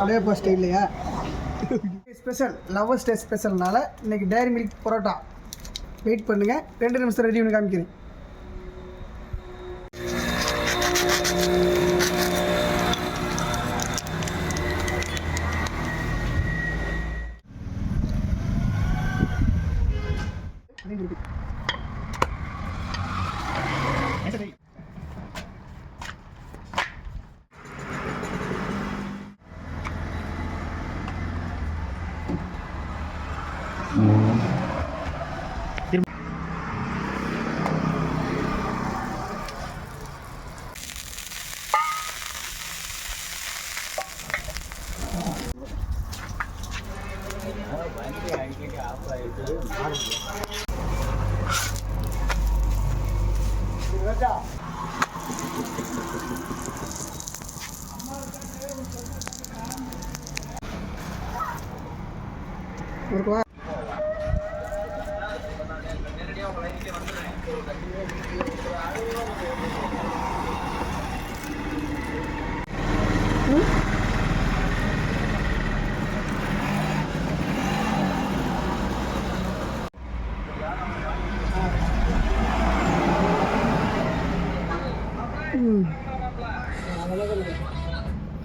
அடையப்பா ஸ்டைல்லையா special lovers day ஸ்பெஷல்னால இன்றைக்கி diary milk parotta wait பண்ணுங்கள் 2 நிமிஷம் ரெடி பண்ணி காமிக்கிறேன். இருக்குவா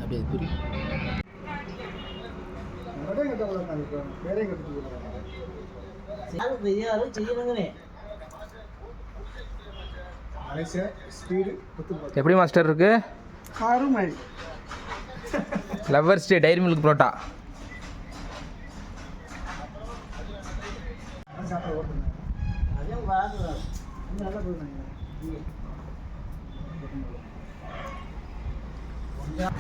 அப்படியே புரி எப்படி மாஸ்டர் இருக்கு lovers day dairy milk parotta.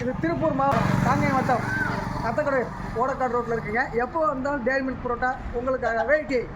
இது திருப்பூர் மாவட்டம் காங்கேயம் வட்டம் கத்தக்கடை ஓடக்காடு ரோட்டில் இருக்குங்க. எப்போ வந்தாலும் டைரி மில்க் புரோட்டா உங்களுக்காக வெயிட்டிங்.